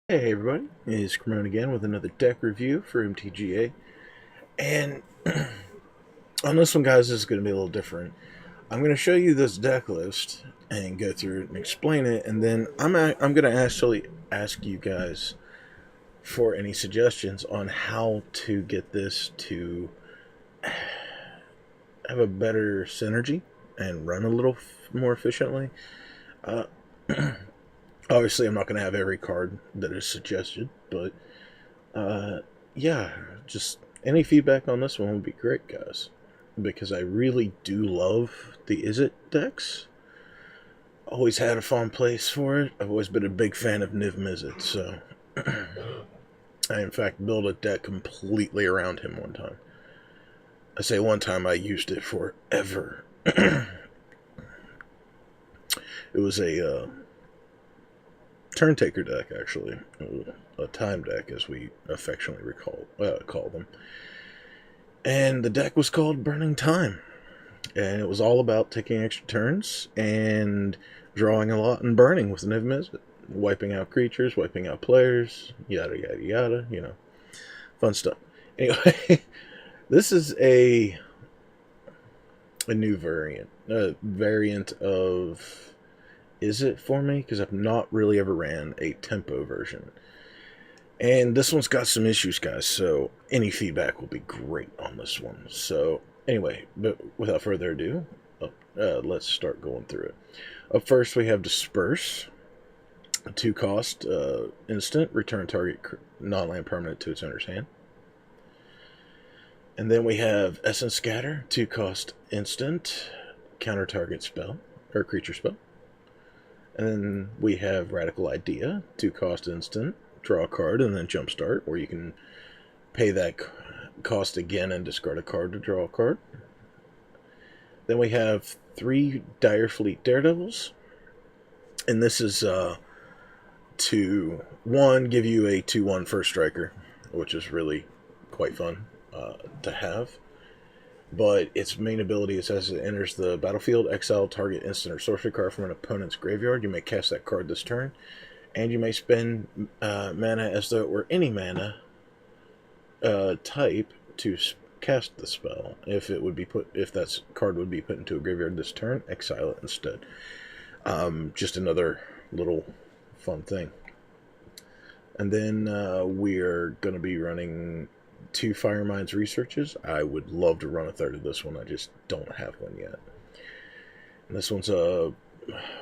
Hey everybody, it's Krahmon again with another deck review for MTGA. And on this one, guys, this is going to be a little different. I'm going to show you this deck list and go through it and explain it, and then I'm going to actually ask you guys for any suggestions on how to get this to have a better synergy and run a little more efficiently. Uh, Obviously, I'm not going to have every card that is suggested, but yeah, just any feedback on this one would be great, guys. Because I really do love the Izzet decks. Always had a fond place for it. I've always been a big fan of Niv-Mizzet, so I in fact built a deck completely around him one time. I say one time, I used it forever. It was a turn taker deck, actually. A time deck, as we affectionately call them. And the deck was called Burning Time. And it was all about taking extra turns and drawing a lot and burning with Niv-Mizzet. Wiping out creatures, wiping out players, yada yada yada, you know. Fun stuff. Anyway, this is a new variant. A variant of Izzet for me, because I've not really ever ran a tempo version. And this one's got some issues, guys, so any feedback will be great on this one. So, anyway, but without further ado, let's start going through it. Up first, we have Disperse. 2 cost, instant, return target non-land permanent to its owner's hand. And then we have Essence Scatter. 2 cost, instant, counter target spell, or creature spell. And then we have Radical Idea. 2 cost, instant, draw a card, and then Jumpstart, where you can pay that cost again and discard a card to draw a card. Then we have 3 Direfleet Daredevils, and this is to, 1, give you a 2/1 first striker, which is really quite fun to have. But its main ability is as it enters the battlefield, exile target instant or sorcery card from an opponent's graveyard. You may cast that card this turn, and you may spend mana as though it were any mana type to cast the spell. If that card would be put into a graveyard this turn, exile it instead. Just another little fun thing. And then we're going to be running 2 Firemind's researches. I would love to run a third of this one. I just don't have one yet. And this one's a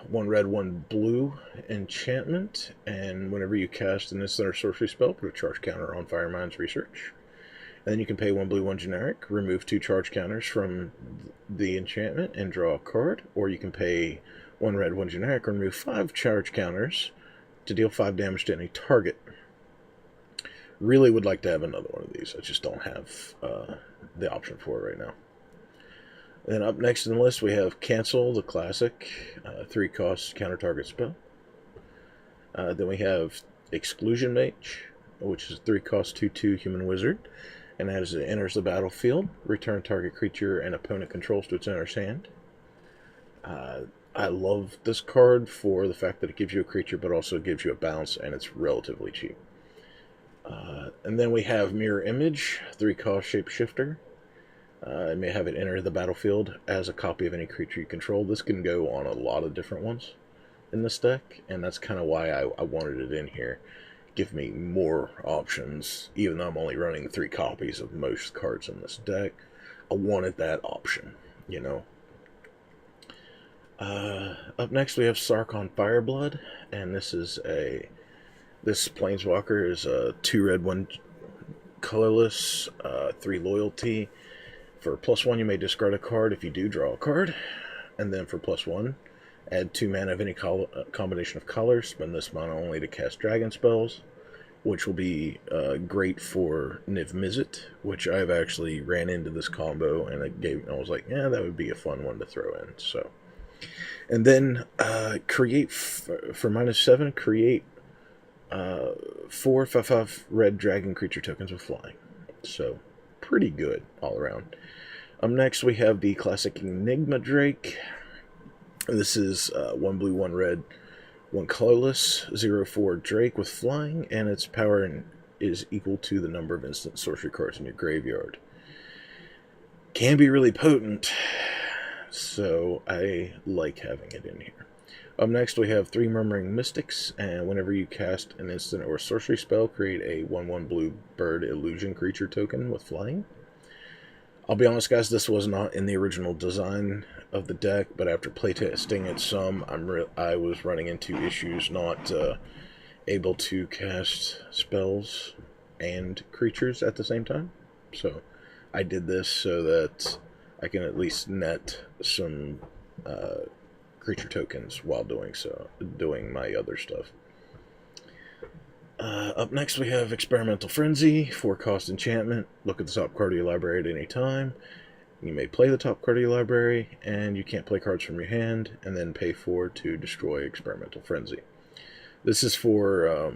1 red, 1 blue enchantment, and whenever you cast an instant or sorcery spell, put a charge counter on Firemind's research. And then you can pay 1 blue, 1 generic, remove 2 charge counters from the enchantment, and draw a card. Or you can pay 1 red, 1 generic, remove 5 charge counters to deal 5 damage to any target. Really would like to have another one of these. I just don't have the option for it right now. Then up next in the list, we have Cancel, the classic, 3 cost counter target spell. Then we have Exclusion Mage, which is 3 cost 2/2 human wizard. And as it enters the battlefield, return target creature and opponent controls to its owner's hand. I love this card for the fact that it gives you a creature, but also gives you a bounce, and it's relatively cheap. And then we have Mirror Image, 3 cost Shapeshifter. It may have it enter the battlefield as a copy of any creature you control. This can go on a lot of different ones in this deck, and that's kind of why I wanted it in here. Give me more options, even though I'm only running 3 copies of most cards in this deck. I wanted that option, you know. Up next we have Sarkhan Fireblood, and this Planeswalker is a 2 red, 1 colorless, 3 loyalty. For +1, you may discard a card if you do draw a card. And then for +1, add 2 mana of any combination of colors. Spend this mana only to cast dragon spells, which will be great for Niv-Mizzet, which I've actually ran into this combo, and I was like, yeah, that would be a fun one to throw in. So, and then create for -7, create 4 5/5 red dragon creature tokens with flying. So, pretty good all around. Next, we have the classic Enigma Drake. This is 1 blue, 1 red, One colorless, 0/4 Drake with flying, and its power is equal to the number of instant sorcery cards in your graveyard. Can be really potent, so I like having it in here. Up next, we have 3 Murmuring Mystics, and whenever you cast an instant or sorcery spell, create a 1/1 blue bird illusion creature token with flying. I'll be honest, guys, this was not in the original design of the deck, but after playtesting it some, I was running into issues not able to cast spells and creatures at the same time. So I did this so that I can at least net some creature tokens while doing my other stuff. Up next we have Experimental Frenzy, 4-cost enchantment. Look at the top card of your library at any time. You may play the top card of your library, and you can't play cards from your hand, and then pay 4 to destroy Experimental Frenzy. This is for,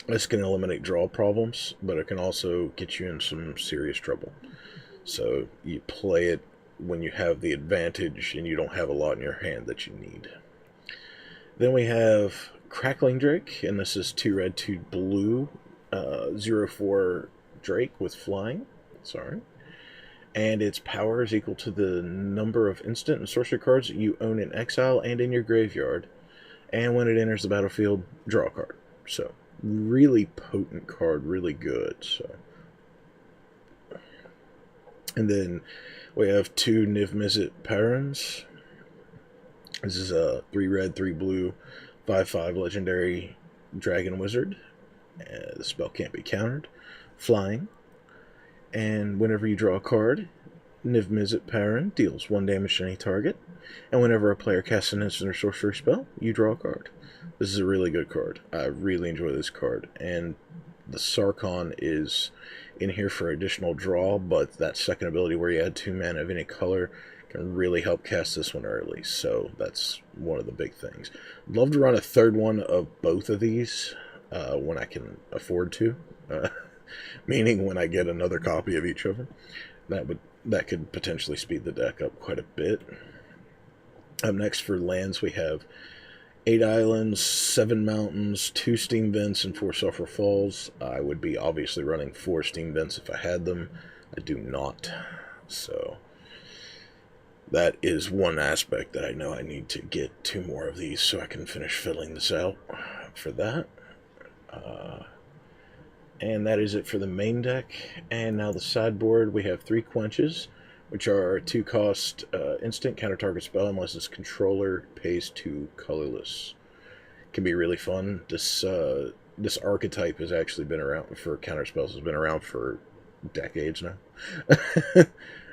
this can eliminate draw problems, but it can also get you in some serious trouble. So you play it when you have the advantage and you don't have a lot in your hand that you need. Then we have Crackling Drake, and this is 2 red, 2 blue, 0/4 Drake with flying. Sorry. And its power is equal to the number of instant and sorcery cards that you own in exile and in your graveyard. And when it enters the battlefield, draw a card. So, really potent card, really good. So, and then we have 2 Niv-Mizzet Paruns. This is a 3 red, 3 blue, 5/5 legendary dragon wizard. The spell can't be countered. Flying. And whenever you draw a card, Niv-Mizzet Parun deals 1 damage to any target. And whenever a player casts an instant or sorcery spell, you draw a card. This is a really good card. I really enjoy this card. And the Sarkhan is in here for additional draw, but that second ability where you add 2 mana of any color can really help cast this one early. So that's one of the big things. I'd love to run a third one of both of these when I can afford to. Meaning when I get another copy of each of them. That could potentially speed the deck up quite a bit. Up next for lands we have 8 islands, 7 mountains, 2 steam vents, and 4 sulfur falls. I would be obviously running 4 steam vents if I had them. I do not. So that is one aspect that I know I need to get 2 more of these so I can finish filling this out for that. And that is it for the main deck. And now the sideboard, we have 3 Quenches, which are 2-cost instant counter target spell unless its controller pays 2 colorless. Can be really fun. This archetype has actually been around for counter spells. Has been around for decades now.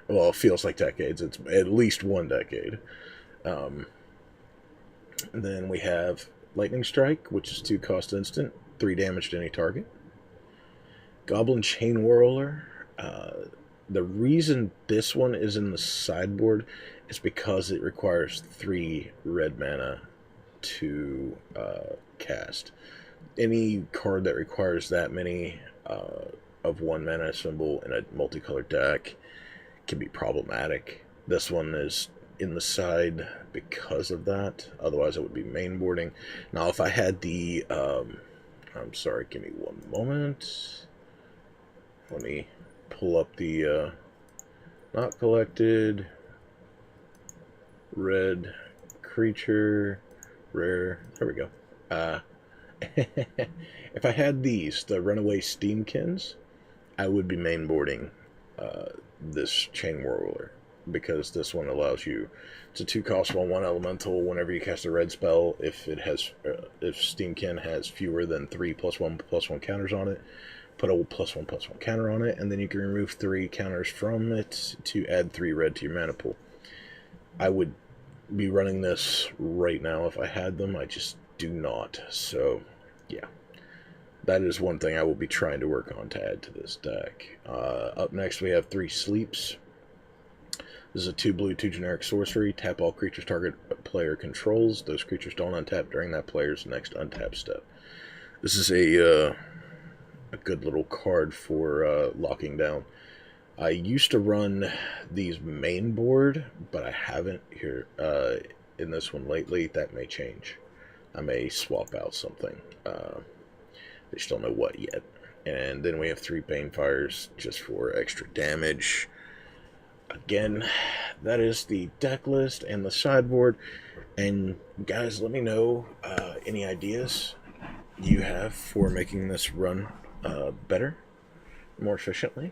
Well, it feels like decades. It's at least 1 decade. Then we have Lightning Strike, which is 2-cost instant, 3 damage to any target. Goblin Chainwhirler. The reason this one is in the sideboard is because it requires 3 red mana to cast. Any card that requires that many of 1 mana symbol in a multicolored deck can be problematic. This one is in the side because of that. Otherwise, it would be mainboarding. Now, if I had the... I'm sorry, give me 1 moment. Let me pull up the not collected red creature rare. There we go. If I had these, the Runaway Steamkins, I would be mainboarding this Chainwhirler, because this one allows you, it's a 2-cost 1/1 elemental. Whenever you cast a red spell, if it has if Steamkin has fewer than 3 +1/+1 counters on it, put a +1/+1 counter on it, and then you can remove 3 counters from it to add 3 red to your mana pool. I would be running this right now if I had them. I just do not. So, yeah. That is one thing I will be trying to work on to add to this deck. Up next we have 3 Sleeps. This is a 2 blue, 2 generic sorcery. Tap all creatures target player controls. Those creatures don't untap during that player's next untap step. This is a good little card for locking down. I used to run these main board, but I haven't here in this one lately. That may change. I may swap out something. I just don't know what yet. And then we have 3 Banefires just for extra damage. Again, that is the deck list and the sideboard. And guys, let me know any ideas you have for making this run better, more efficiently.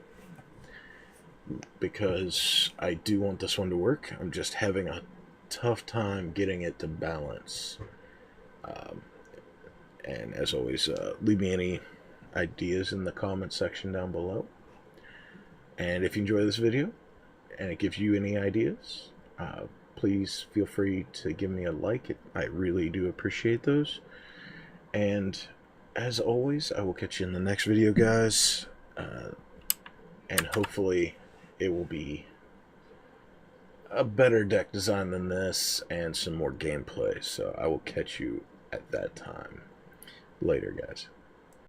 Because I do want this one to work. I'm just having a tough time getting it to balance. And as always, leave me any ideas in the comment section down below. And if you enjoy this video and it gives you any ideas, please feel free to give me a like. I really do appreciate those. And as always, I will catch you in the next video, guys. And hopefully it will be a better deck design than this and some more gameplay. So I will catch you at that time. Later, guys.